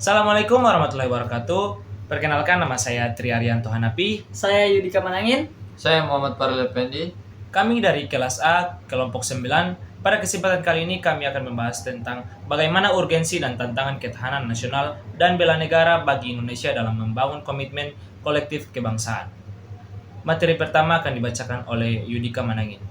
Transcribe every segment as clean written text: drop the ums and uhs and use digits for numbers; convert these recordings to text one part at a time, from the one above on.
Assalamualaikum warahmatullahi wabarakatuh. Perkenalkan, nama saya Tri Arianto Hanapi. Saya Yudika Manangin. Saya Muhammad Farel Effendi. Kami dari kelas A, kelompok 9. Pada kesempatan kali ini kami akan membahas tentang bagaimana urgensi dan tantangan ketahanan nasional dan bela negara bagi Indonesia dalam membangun komitmen kolektif kebangsaan. Materi pertama akan dibacakan oleh Yudika Manangin.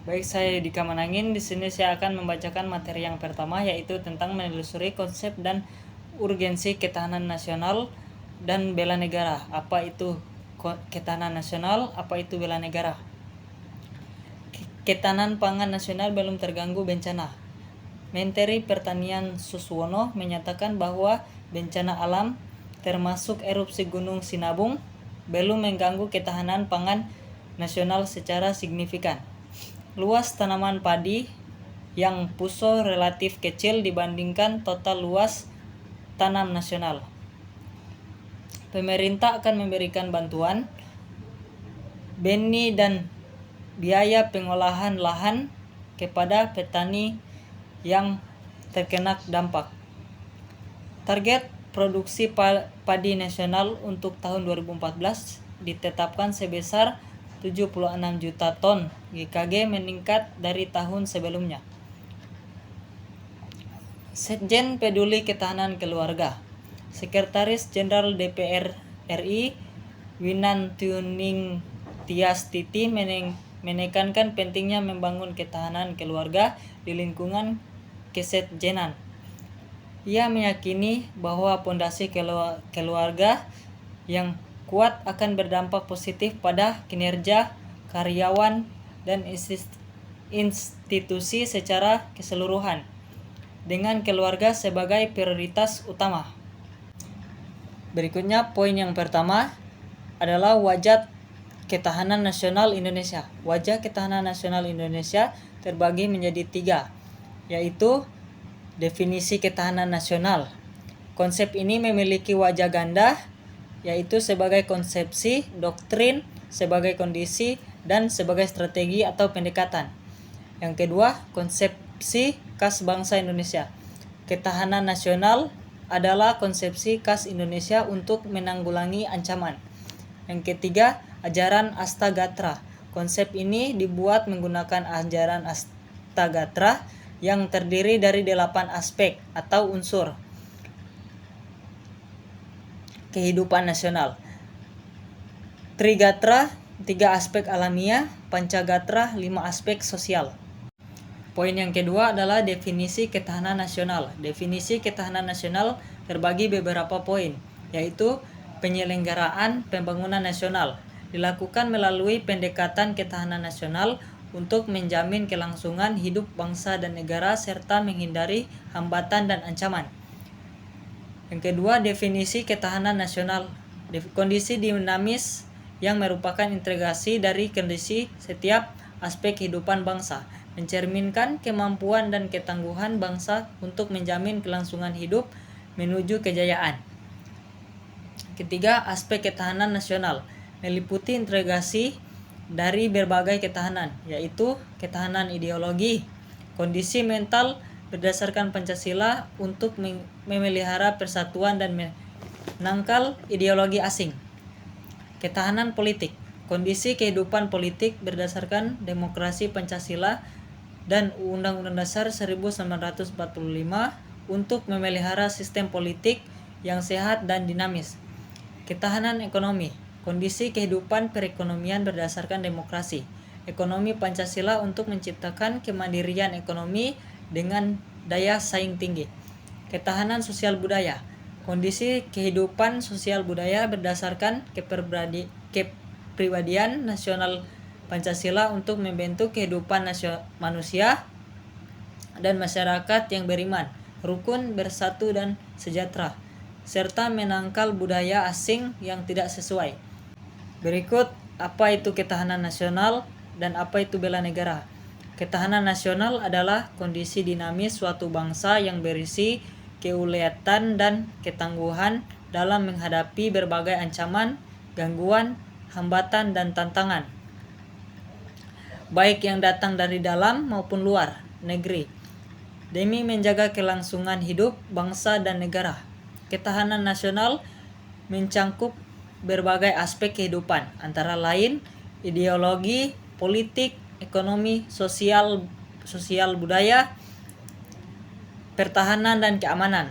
Baik, saya Yudika Manangin. Di sini saya akan membacakan materi yang pertama, yaitu tentang menelusuri konsep dan urgensi ketahanan nasional dan bela negara. Apa itu ketahanan nasional? Apa itu bela negara? Ketahanan pangan nasional belum terganggu bencana. Menteri Pertanian Suswono menyatakan bahwa bencana alam termasuk erupsi Gunung Sinabung belum mengganggu ketahanan pangan nasional secara signifikan. Luas tanaman padi yang puso relatif kecil dibandingkan total luas tanam nasional. Pemerintah akan memberikan bantuan benih dan biaya pengolahan lahan kepada petani yang terkena dampak. Target produksi padi nasional untuk tahun 2014 ditetapkan sebesar 76 juta ton GKG, meningkat dari tahun sebelumnya. Sekjen Peduli Ketahanan Keluarga, Sekretaris Jenderal DPR RI Winantuning Tias Titi menekankan pentingnya membangun ketahanan keluarga di lingkungan kesekjenan. Ia meyakini bahwa pondasi keluarga yang kuat akan berdampak positif pada kinerja karyawan dan institusi secara keseluruhan, dengan keluarga sebagai prioritas utama. Berikutnya, poin yang pertama adalah wajah ketahanan nasional Indonesia. Wajah ketahanan nasional Indonesia terbagi menjadi 3, yaitu definisi ketahanan nasional. Konsep ini memiliki wajah ganda, yaitu sebagai konsepsi, doktrin, sebagai kondisi, dan sebagai strategi atau pendekatan. Yang kedua, konsepsi khas bangsa Indonesia. Ketahanan nasional adalah konsepsi khas Indonesia untuk menanggulangi ancaman. Yang ketiga, ajaran Astagatra. Konsep ini dibuat menggunakan ajaran Astagatra yang terdiri dari 8 aspek atau unsur kehidupan nasional. Trigatra 3 aspek alamiah, Pancagatra 5 aspek sosial. Poin yang kedua adalah definisi ketahanan nasional. Definisi ketahanan nasional terbagi beberapa poin, yaitu penyelenggaraan pembangunan nasional dilakukan melalui pendekatan ketahanan nasional untuk menjamin kelangsungan hidup bangsa dan negara serta menghindari hambatan dan ancaman. Yang kedua, definisi ketahanan nasional. Kondisi dinamis yang merupakan integrasi dari kondisi setiap aspek kehidupan bangsa, mencerminkan kemampuan dan ketangguhan bangsa untuk menjamin kelangsungan hidup menuju kejayaan. Ketiga, aspek ketahanan nasional meliputi integrasi dari berbagai ketahanan, yaitu ketahanan ideologi, kondisi mental berdasarkan Pancasila untuk memelihara persatuan dan menangkal ideologi asing. Ketahanan politik, kondisi kehidupan politik berdasarkan demokrasi Pancasila dan Undang-Undang Dasar 1945 untuk memelihara sistem politik yang sehat dan dinamis. Ketahanan ekonomi, kondisi kehidupan perekonomian berdasarkan demokrasi, ekonomi Pancasila untuk menciptakan kemandirian ekonomi dengan daya saing tinggi. Ketahanan sosial budaya, kondisi kehidupan sosial budaya berdasarkan kepribadian nasional Pancasila untuk membentuk kehidupan manusia dan masyarakat yang beriman, rukun, bersatu, dan sejahtera, serta menangkal budaya asing yang tidak sesuai. Berikut apa itu ketahanan nasional dan apa itu bela negara. Ketahanan nasional adalah kondisi dinamis suatu bangsa yang berisi keuletan dan ketangguhan dalam menghadapi berbagai ancaman, gangguan, hambatan, dan tantangan, baik yang datang dari dalam maupun luar negeri, demi menjaga kelangsungan hidup bangsa dan negara. Ketahanan nasional mencangkup berbagai aspek kehidupan, antara lain ideologi, politik, ekonomi, sosial, budaya, pertahanan, dan keamanan.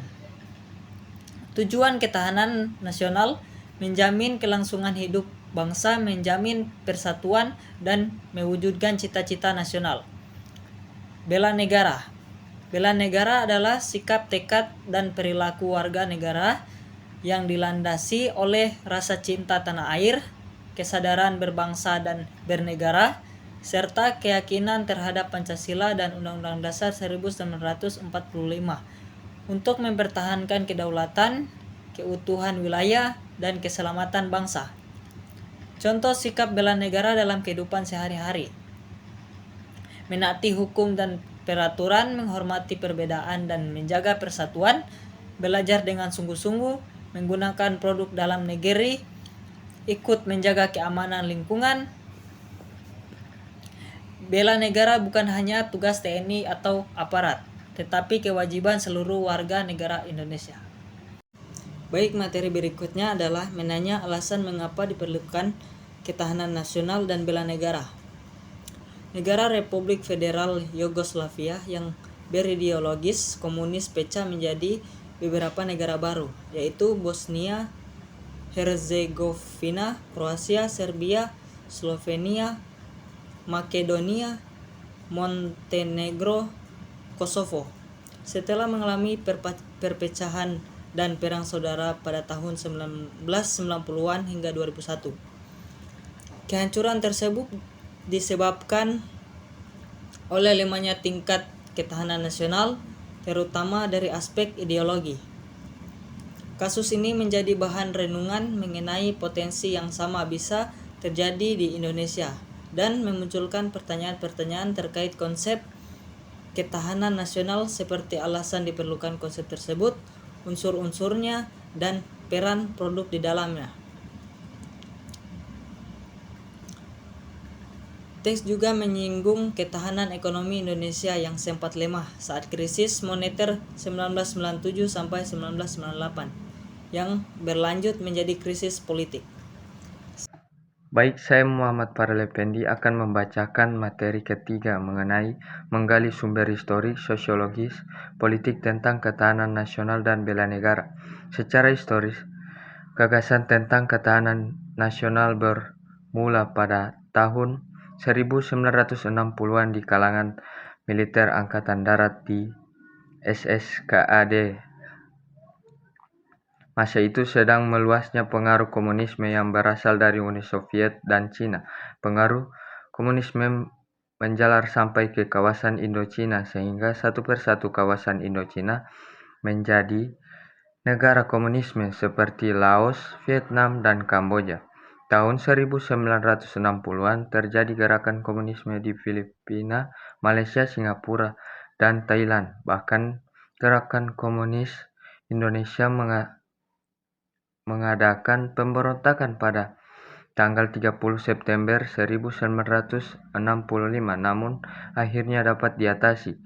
Tujuan ketahanan nasional menjamin kelangsungan hidup bangsa, menjamin persatuan, dan mewujudkan cita-cita nasional. Bela negara. Bela negara adalah sikap, tekad, dan perilaku warga negara yang dilandasi oleh rasa cinta tanah air, kesadaran berbangsa dan bernegara, serta keyakinan terhadap Pancasila dan Undang-Undang Dasar 1945 untuk mempertahankan kedaulatan, keutuhan wilayah, dan keselamatan bangsa. Contoh sikap bela negara dalam kehidupan sehari-hari: menaati hukum dan peraturan, menghormati perbedaan dan menjaga persatuan, belajar dengan sungguh-sungguh, menggunakan produk dalam negeri, ikut menjaga keamanan lingkungan. Bela negara bukan hanya tugas TNI atau aparat, tetapi kewajiban seluruh warga negara Indonesia. Baik, materi berikutnya adalah menanya alasan mengapa diperlukan ketahanan nasional dan bela negara. Negara Republik Federal Yugoslavia yang berideologis komunis pecah menjadi beberapa negara baru, yaitu Bosnia, Herzegovina, Kroasia, Serbia, Slovenia, Makedonia, Montenegro, Kosovo. Setelah mengalami perpecahan dan perang saudara pada tahun 1990-an hingga 2001. Kehancuran tersebut disebabkan oleh lemahnya tingkat ketahanan nasional, terutama dari aspek ideologi. Kasus ini menjadi bahan renungan mengenai potensi yang sama bisa terjadi di Indonesia dan memunculkan pertanyaan-pertanyaan terkait konsep ketahanan nasional, seperti alasan diperlukan konsep tersebut, unsur-unsurnya, dan peran produk di dalamnya. Teks juga menyinggung ketahanan ekonomi Indonesia yang sempat lemah saat krisis moneter 1997 sampai 1998 yang berlanjut menjadi krisis politik. Baik, saya Muhammad Farel Effendi akan membacakan materi ketiga mengenai menggali sumber historik, sosiologis, politik tentang ketahanan nasional dan bela negara. Secara historis, gagasan tentang ketahanan nasional bermula pada tahun 1960-an di kalangan militer Angkatan Darat di SSKAD. Masa itu sedang meluasnya pengaruh komunisme yang berasal dari Uni Soviet dan Cina. Pengaruh komunisme menjalar sampai ke kawasan Indochina, sehingga satu persatu kawasan Indochina menjadi negara komunisme seperti Laos, Vietnam, dan Kamboja. Tahun 1960-an terjadi gerakan komunisme di Filipina, Malaysia, Singapura, dan Thailand. Bahkan gerakan komunis Indonesia mengadakan pemberontakan pada tanggal 30 September 1965, namun akhirnya dapat diatasi.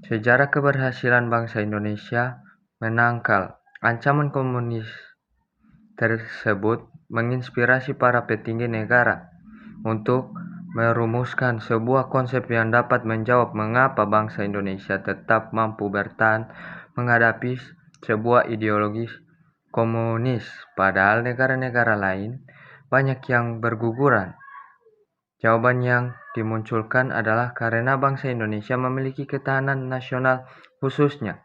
Sejarah keberhasilan bangsa Indonesia menangkal ancaman komunis tersebut menginspirasi para petinggi negara untuk merumuskan sebuah konsep yang dapat menjawab mengapa bangsa Indonesia tetap mampu bertahan menghadapi sebuah ideologi komunis, padahal negara-negara lain banyak yang berguguran. Jawaban yang dimunculkan adalah karena bangsa Indonesia memiliki ketahanan nasional khususnya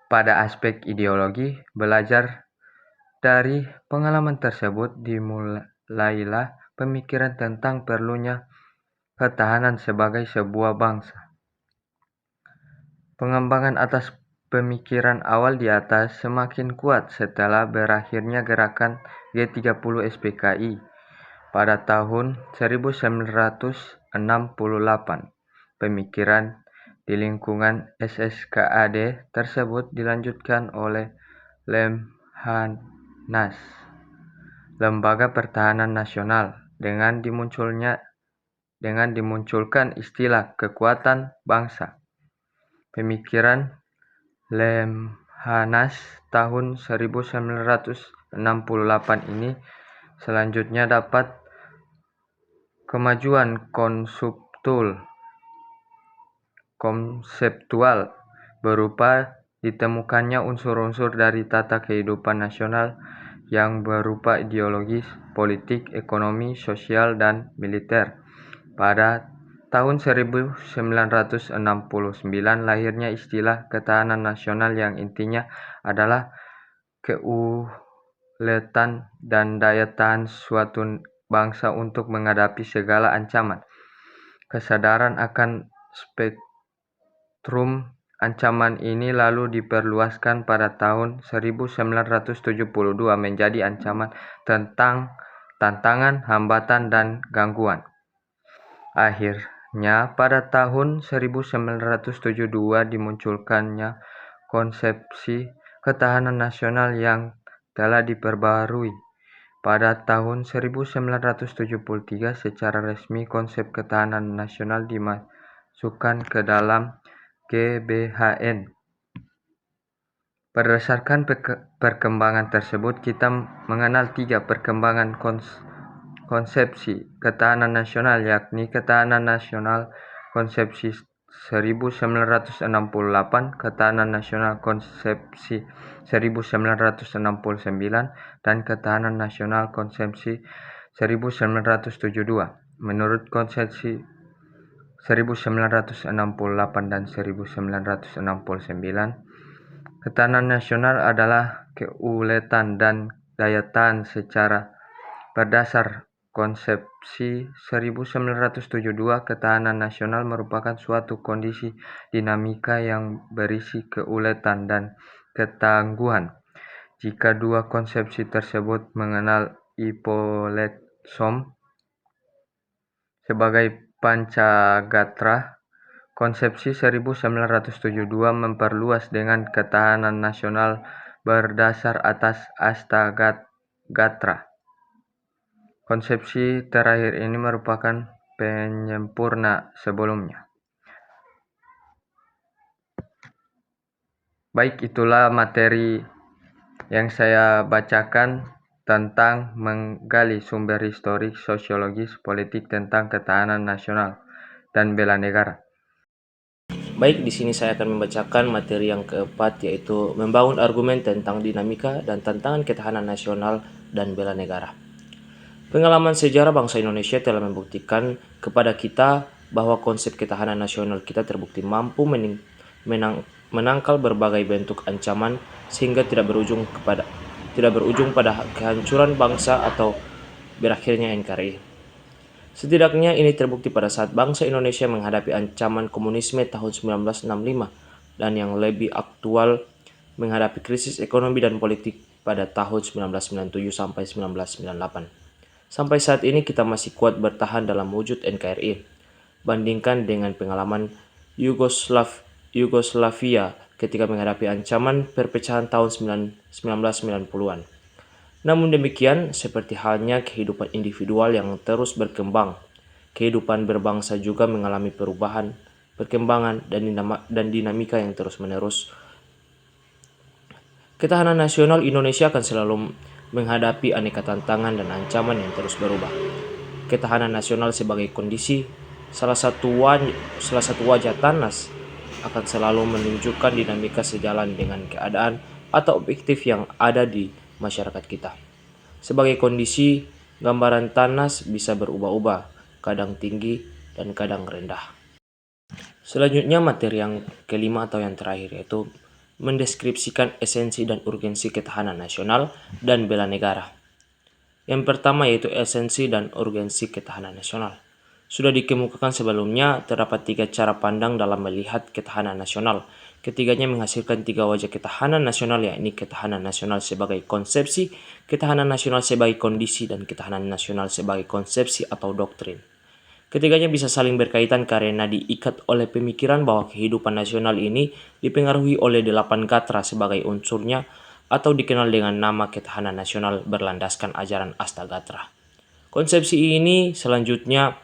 pada aspek ideologi. Belajar dari pengalaman tersebut, dimulailah pemikiran tentang perlunya ketahanan sebagai sebuah bangsa. Pengembangan atas pemikiran awal di atas semakin kuat setelah berakhirnya gerakan G30 SPKI pada tahun 1968. Pemikiran di lingkungan SSKAD tersebut dilanjutkan oleh Lemhanas, Lembaga Pertahanan Nasional, dengan dimunculkan istilah kekuatan bangsa. Pemikiran Lemhanas Hanas tahun 1968 ini selanjutnya dapat kemajuan konseptual berupa ditemukannya unsur-unsur dari tata kehidupan nasional yang berupa ideologis, politik, ekonomi, sosial, dan militer. Pada tahun 1969 lahirnya istilah ketahanan nasional yang intinya adalah keuletan dan daya tahan suatu bangsa untuk menghadapi segala ancaman. Kesadaran akan spektrum ancaman ini lalu diperluaskan pada tahun 1972 menjadi ancaman tentang tantangan, hambatan, dan gangguan. Akhirnya, pada tahun 1972 dimunculkannya konsepsi ketahanan nasional yang telah diperbarui. Pada tahun 1973 secara resmi konsep ketahanan nasional dimasukkan ke dalam GBHN. Berdasarkan perkembangan tersebut, kita mengenal 3 perkembangan konsepsi ketahanan nasional, yakni ketahanan nasional konsepsi 1968, ketahanan nasional konsepsi 1969, dan ketahanan nasional konsepsi 1972. Menurut konsepsi 1968 dan 1969, ketahanan nasional adalah keuletan dan daya tahan secara berdasar konsepsi 1972, ketahanan nasional merupakan suatu kondisi dinamika yang berisi keuletan dan ketangguhan. Jika dua konsepsi tersebut mengenal Ippoletsom sebagai Pancagatra, konsepsi 1972 memperluas dengan ketahanan nasional berdasar atas Astagatra. Konsepsi terakhir ini merupakan penyempurna sebelumnya. Baik, itulah materi yang saya bacakan tentang menggali sumber historik, sosiologis, politik tentang ketahanan nasional dan bela negara. Baik, di sini saya akan membacakan materi yang keempat, yaitu membangun argumen tentang dinamika dan tantangan ketahanan nasional dan bela negara. Pengalaman sejarah bangsa Indonesia telah membuktikan kepada kita bahwa konsep ketahanan nasional kita terbukti mampu menangkal berbagai bentuk ancaman sehingga tidak berujung pada kehancuran bangsa atau berakhirnya NKRI. Setidaknya ini terbukti pada saat bangsa Indonesia menghadapi ancaman komunisme tahun 1965 dan yang lebih aktual menghadapi krisis ekonomi dan politik pada tahun 1997 sampai 1998. Sampai saat ini kita masih kuat bertahan dalam wujud NKRI. Bandingkan dengan pengalaman Yugoslavia ketika menghadapi ancaman perpecahan tahun 1990-an. Namun demikian, seperti halnya kehidupan individual yang terus berkembang, kehidupan berbangsa juga mengalami perubahan, perkembangan, dan dinamika yang terus-menerus. Ketahanan nasional Indonesia akan selalu menghadapi aneka tantangan dan ancaman yang terus berubah. Ketahanan nasional sebagai kondisi, salah satu wajah TANNAS, akan selalu menunjukkan dinamika sejalan dengan keadaan atau objektif yang ada di masyarakat kita. Sebagai kondisi, gambaran TANNAS bisa berubah-ubah, kadang tinggi dan kadang rendah. Selanjutnya materi yang kelima atau yang terakhir, yaitu mendeskripsikan esensi dan urgensi ketahanan nasional dan bela negara. Yang pertama yaitu esensi dan urgensi ketahanan nasional. Sudah dikemukakan sebelumnya, terdapat 3 cara pandang dalam melihat ketahanan nasional. Ketiganya menghasilkan 3 wajah ketahanan nasional, yakni ketahanan nasional sebagai konsepsi, ketahanan nasional sebagai kondisi, dan ketahanan nasional sebagai konsepsi atau doktrin. Ketiganya bisa saling berkaitan karena diikat oleh pemikiran bahwa kehidupan nasional ini dipengaruhi oleh 8 gatra sebagai unsurnya, atau dikenal dengan nama ketahanan nasional berlandaskan ajaran Astagatra. Konsepsi ini selanjutnya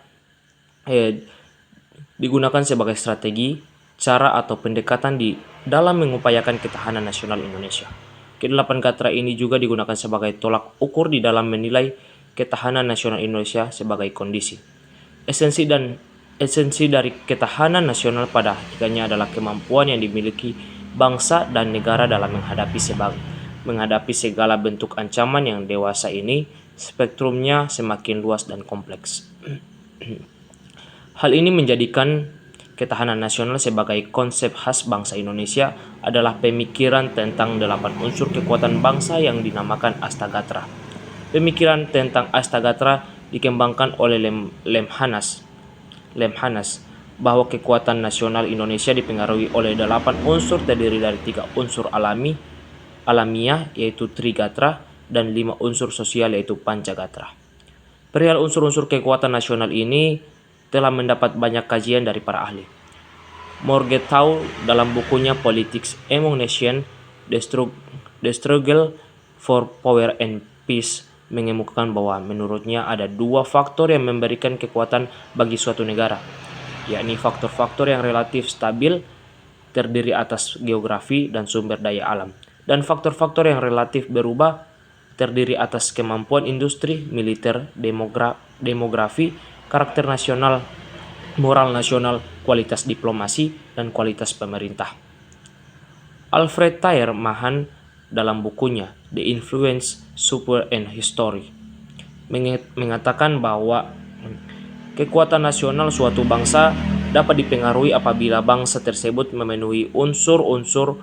digunakan sebagai strategi cara atau pendekatan di dalam mengupayakan ketahanan nasional Indonesia. Kedelapan gatra ini juga digunakan sebagai tolak ukur di dalam menilai ketahanan nasional Indonesia sebagai kondisi. Esensi dari ketahanan nasional pada hakikatnya adalah kemampuan yang dimiliki bangsa dan negara dalam menghadapi segala bentuk ancaman yang dewasa ini. Spektrumnya semakin luas dan kompleks. Hal ini menjadikan ketahanan nasional sebagai konsep khas bangsa Indonesia adalah pemikiran tentang 8 unsur kekuatan bangsa yang dinamakan Astagatra. Pemikiran tentang Astagatra dikembangkan oleh Lemhanas bahwa kekuatan nasional Indonesia dipengaruhi oleh 8 unsur terdiri dari 3 unsur alamiah yaitu Trigatra dan 5 unsur sosial yaitu Pancagatra. Perihal unsur-unsur kekuatan nasional ini telah mendapat banyak kajian dari para ahli. Morgenthau dalam bukunya Politics Among Nations, The Struggle for Power and Peace mengemukakan bahwa menurutnya ada 2 faktor yang memberikan kekuatan bagi suatu negara, yakni faktor-faktor yang relatif stabil terdiri atas geografi dan sumber daya alam, dan faktor-faktor yang relatif berubah terdiri atas kemampuan industri, militer, demografi, karakter nasional, moral nasional, kualitas diplomasi, dan kualitas pemerintah. Alfred Thayer Mahan dalam bukunya The Influence, Super and History mengatakan bahwa kekuatan nasional suatu bangsa dapat dipengaruhi apabila bangsa tersebut memenuhi unsur-unsur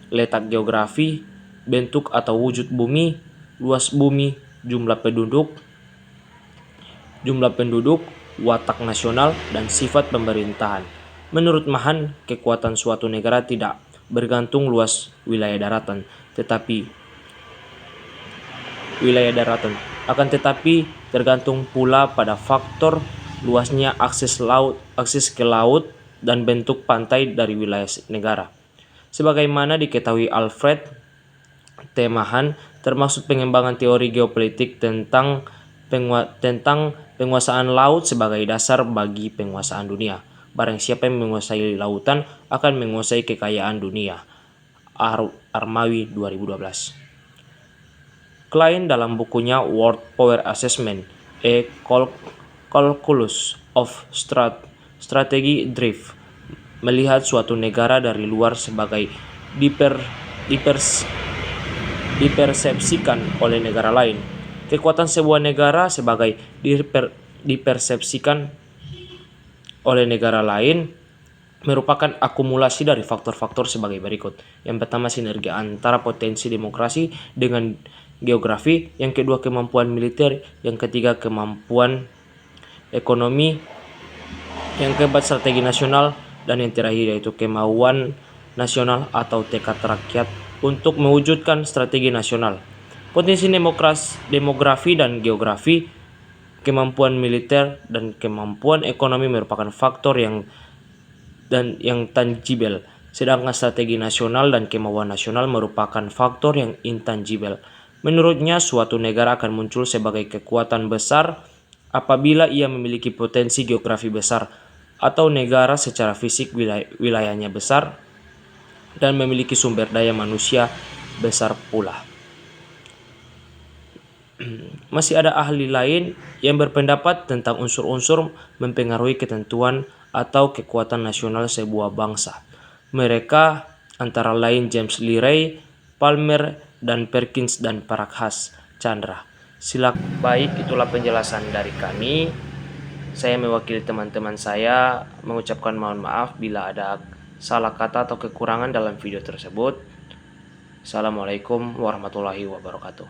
letak geografi, bentuk atau wujud bumi, luas bumi, jumlah penduduk, watak nasional, dan sifat pemerintahan. Menurut Mahan, kekuatan suatu negara tidak bergantung luas wilayah daratan, akan tetapi tergantung pula pada faktor luasnya akses ke laut dan bentuk pantai dari wilayah negara. Sebagaimana diketahui Alfred T. Mahan, termasuk pengembangan teori geopolitik tentang penguasaan laut sebagai dasar bagi penguasaan dunia. Barang siapa yang menguasai lautan akan menguasai kekayaan dunia. Armawi 2012. Klein dalam bukunya World Power Assessment, A Calculus of Strategy Drift melihat suatu negara dari luar sebagai dipersepsikan oleh negara lain. Kekuatan sebuah negara sebagai dipersepsikan oleh negara lain merupakan akumulasi dari faktor-faktor sebagai berikut. Yang pertama, sinergi antara potensi demokrasi dengan geografi. Yang kedua, kemampuan militer. Yang ketiga, kemampuan ekonomi. Yang keempat, strategi nasional. Dan yang terakhir yaitu kemauan nasional atau tekad rakyat untuk mewujudkan strategi nasional. Potensi demografi dan geografi, kemampuan militer, dan kemampuan ekonomi merupakan faktor yang tangible, sedangkan strategi nasional dan kemauan nasional merupakan faktor yang intangible. Menurutnya, suatu negara akan muncul sebagai kekuatan besar apabila ia memiliki potensi geografi besar, atau negara secara fisik wilayahnya besar dan memiliki sumber daya manusia besar pula. Masih ada ahli lain yang berpendapat tentang unsur-unsur mempengaruhi ketentuan atau kekuatan nasional sebuah bangsa. Mereka antara lain James Leray, Palmer, dan Perkins, dan Parakhas Chandra. Baik, itulah penjelasan dari kami. Saya mewakili teman-teman saya mengucapkan mohon maaf bila ada salah kata atau kekurangan dalam video tersebut. Assalamualaikum warahmatullahi wabarakatuh.